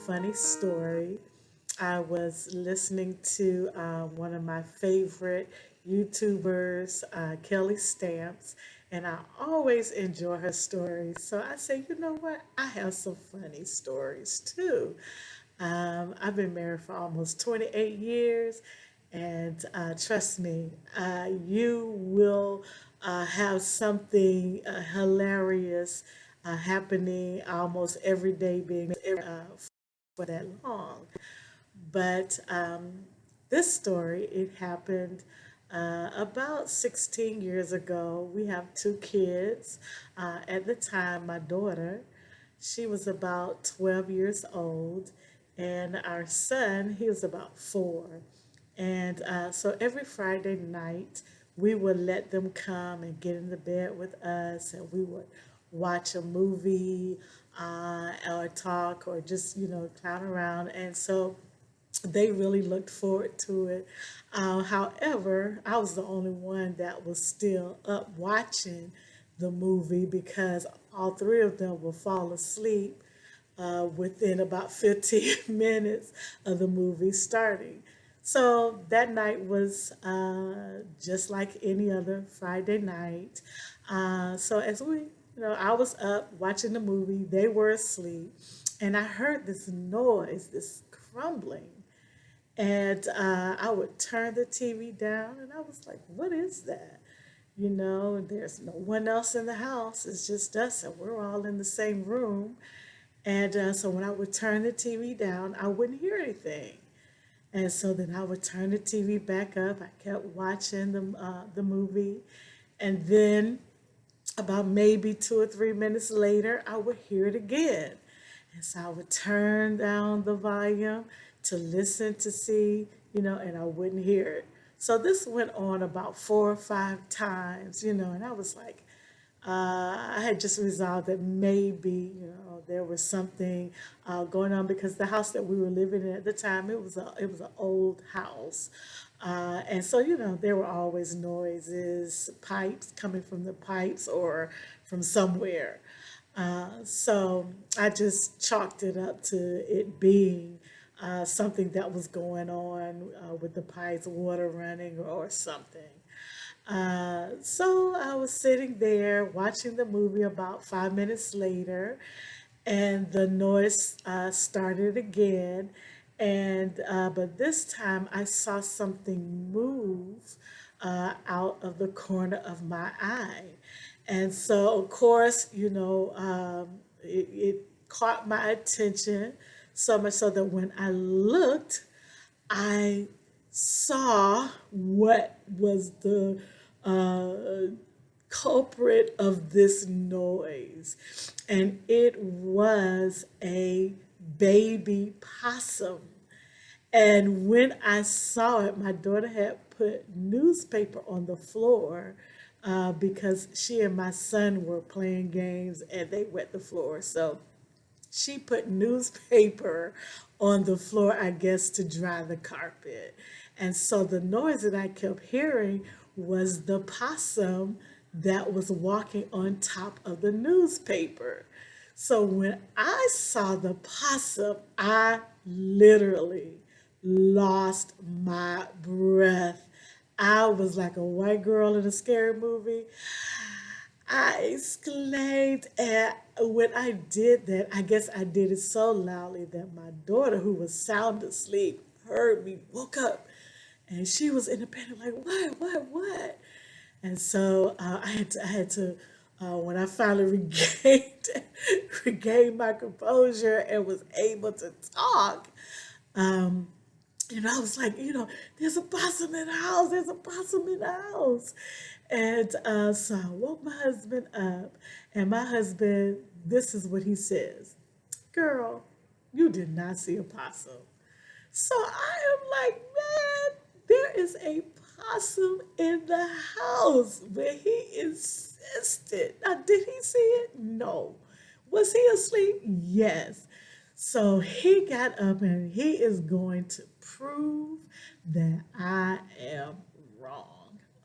funny story. I was listening to one of my favorite YouTubers, Kelly Stamps, and I always enjoy her stories. So I say, you know what? I have some funny stories too. I've been married for almost 28 years, and trust me, you will have something hilarious happening almost every day, being for that long. But this story, it happened about 16 years ago. We have two kids. At the time, my daughter, she was about 12 years old, and our son, he was about 4. And so every Friday night, we would let them come and get in the bed with us, and we would watch a movie or talk or just, clown around. And so they really looked forward to it. However, I was the only one that was still up watching the movie because all three of them would fall asleep within about 15 minutes of the movie starting. So that night was just like any other Friday night. So as I was up watching the movie, they were asleep, and I heard this noise, this crumbling. And I would turn the TV down, and I was like, what is that? And there's no one else in the house. It's just us, and we're all in the same room. And so when I would turn the TV down, I wouldn't hear anything. And so then I would turn the TV back up. I kept watching the movie. And then about maybe 2 or 3 minutes later, I would hear it again. And so I would turn down the volume to listen to see, and I wouldn't hear it. So this went on about 4 or 5 times, and I was like, I had just resolved that maybe, there was something going on because the house that we were living in at the time, it was an old house. And so, there were always noises, pipes coming from the pipes or from somewhere. So I just chalked it up to it being something that was going on with the pipes, water running or something. So I was sitting there watching the movie about 5 minutes later, and the noise started again. And but this time I saw something move out of the corner of my eye, and so of course, it caught my attention so much so that when I looked, I saw what was the uh, culprit of this noise, and it was a baby possum. And when I saw it, my daughter had put newspaper on the floor because she and my son were playing games and they wet the floor. So she put newspaper on the floor, I guess, to dry the carpet. And so the noise that I kept hearing was the possum that was walking on top of the newspaper. So when I saw the possum, I literally lost my breath. I was like a white girl in a scary movie. I exclaimed, and when I did that, I guess I did it so loudly that my daughter, who was sound asleep, heard me, woke up, and she was in the bed like, what? And so when I finally regained my composure and was able to talk, I was like, there's a possum in the house. There's a possum in the house. And so I woke my husband up, and my husband, this is what he says: girl, you did not see a possum. So I am like, man, there is a possum in the house. But he insisted. Now, did he see it? No. Was he asleep? Yes. So he got up and he is going to prove that I am wrong.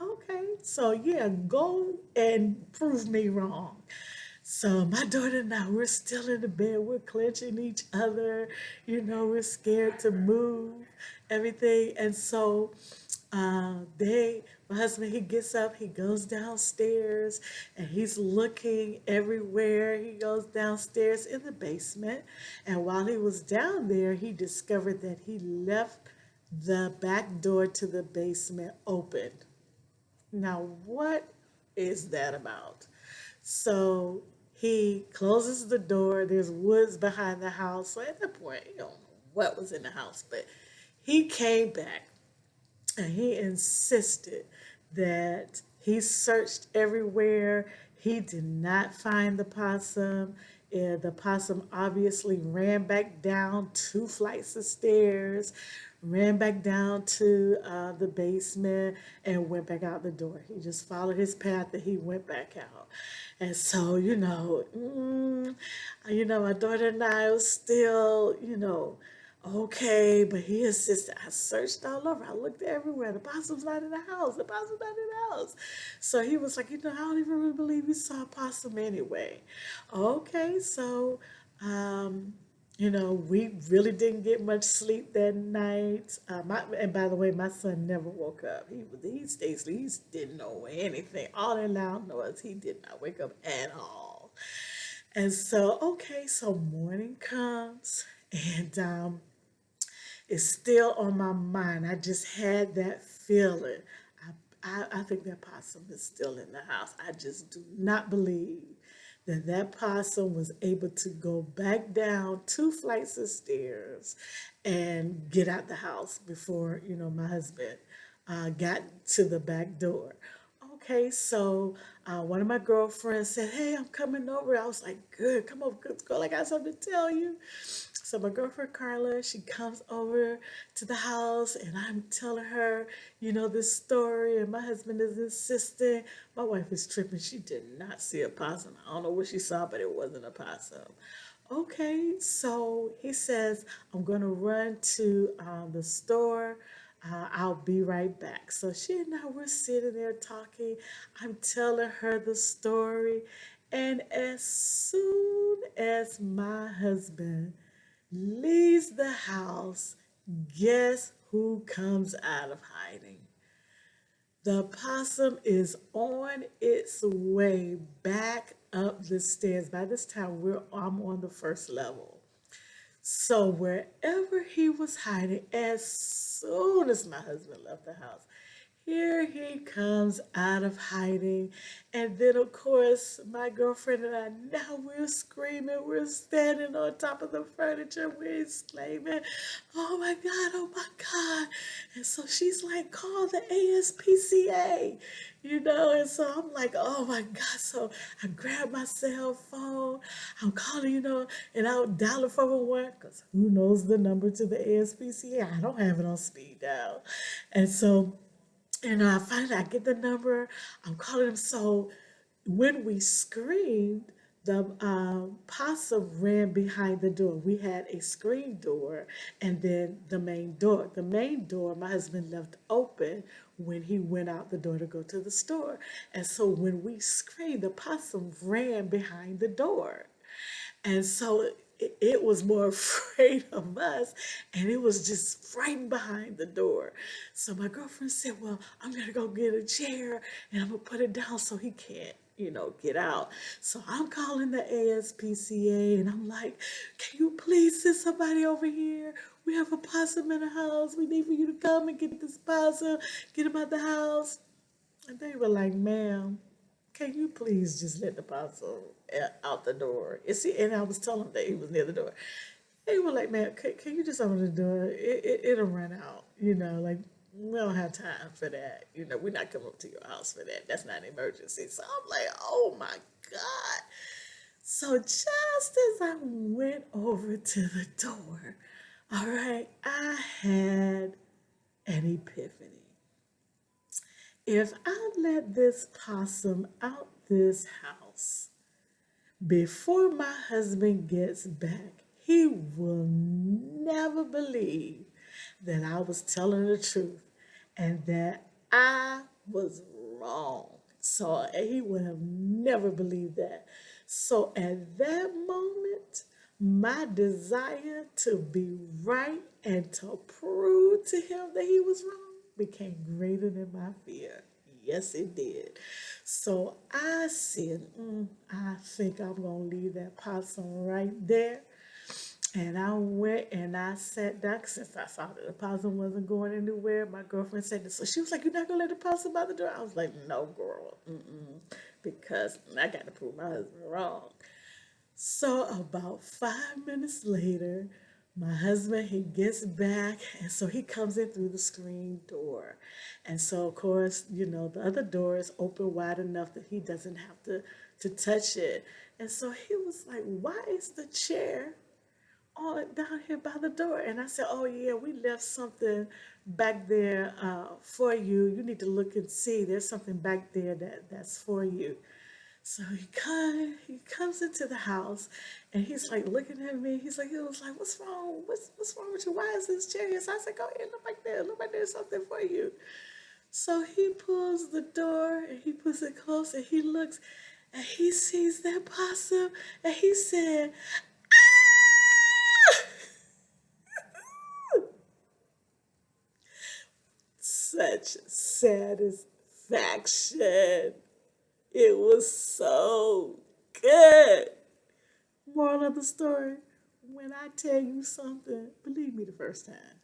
Okay, so yeah, go and prove me wrong. So my daughter and I, we're still in the bed. We're clenching each other. We're scared to move, everything. And so my husband, he gets up, he goes downstairs, and he's looking everywhere. He goes downstairs in the basement. And while he was down there, he discovered that he left the back door to the basement open. Now, what is that about? So he closes the door. There's woods behind the house. So at that point, you don't know what was in the house, but he came back and he insisted that he searched everywhere. He did not find the possum. The possum obviously ran back down 2 flights of stairs, ran back down to the basement, and went back out the door. He just followed his path and he went back out. And so, my daughter and I was still, okay, but he insisted. I searched all over. I looked everywhere. The possum's not in the house. The possum's not in the house. So he was like, I don't even really believe you saw a possum anyway. Okay, so, we really didn't get much sleep that night. And by the way, my son never woke up. He stayed asleep. He didn't know anything. All that loud noise, he did not wake up at all. And so, okay, so morning comes, and it's still on my mind. I just had that feeling. I think that possum is still in the house. I just do not believe that possum was able to go back down 2 flights of stairs and get out the house before, my husband got to the back door. Okay, so one of my girlfriends said, "Hey, I'm coming over." I was like, "Good, come over, good girl. I got something to tell you." So my girlfriend Carla, she comes over to the house, and I'm telling her, this story, and my husband is insisting. My wife is tripping. She did not see a possum. I don't know what she saw, but it wasn't a possum. Okay, so he says, "I'm going to run to the store. I'll be right back." So she and I were sitting there talking. I'm telling her the story. And as soon as my husband leaves the house, guess who comes out of hiding? The possum is on its way back up the stairs. By this time, I'm on the first level. So wherever he was hiding, as soon as my husband left the house, here he comes out of hiding. And then, of course, my girlfriend and I, now we're screaming. We're standing on top of the furniture. We're exclaiming, "Oh my God, oh my God." And so she's like, "Call the ASPCA," And so I'm like, "Oh my God." So I grab my cell phone. I'm calling, and I'll dial it 411 because who knows the number to the ASPCA? I don't have it on speed dial. And so, I finally I get the number. I'm calling him. So when we screamed, the possum ran behind the door. We had a screen door and then the main door. The main door my husband left open when he went out the door to go to the store. And so when we screamed, the possum ran behind the door. And so it was more afraid of us, and it was just right behind the door. So my girlfriend said, "Well, I'm going to go get a chair and I'm going to put it down so he can't, get out." So I'm calling the ASPCA and I'm like, "Can you please send somebody over here? We have a possum in the house. We need for you to come and get this possum, get him out the house." And they were like, "Ma'am, can you please just let the possum out the door?" And I was telling them that he was near the door. They were like, "Man, can you just open the door? It'll run out. Like, we don't have time for that. We're not coming up to your house for that. That's not an emergency." So I'm like, "Oh my God." So just as I went over to the door, all right, I had an epiphany. If I let this possum out this house before my husband gets back, he will never believe that I was telling the truth and that I was wrong. So he would have never believed that. So at that moment, my desire to be right and to prove to him that he was wrong became greater than my fear. Yes, it did. So I said, I think I'm going to leave that possum right there. And I went and I sat down since I saw that the possum wasn't going anywhere. My girlfriend said this. So she was like, "You're not going to let the possum out the door?" I was like, "No, girl. Because I got to prove my husband wrong." So about 5 minutes later, my husband he gets back, and so he comes in through the screen door, and so of course the other door is open wide enough that he doesn't have to touch it, and so he was like, "Why is the chair all down here by the door?" And I said, "Oh yeah, we left something back there for you. You need to look and see. There's something back there that's for you." So he comes into the house and he's like looking at me. He was like, "What's wrong? What's wrong with you? Why is this chair here?" So I said, "Go ahead, look back there. Look like there's something for you." So he pulls the door and he puts it close and he looks and he sees that possum and he said, "Ah!" Such satisfaction. It was so good. Moral of the story, when I tell you something, believe me the first time.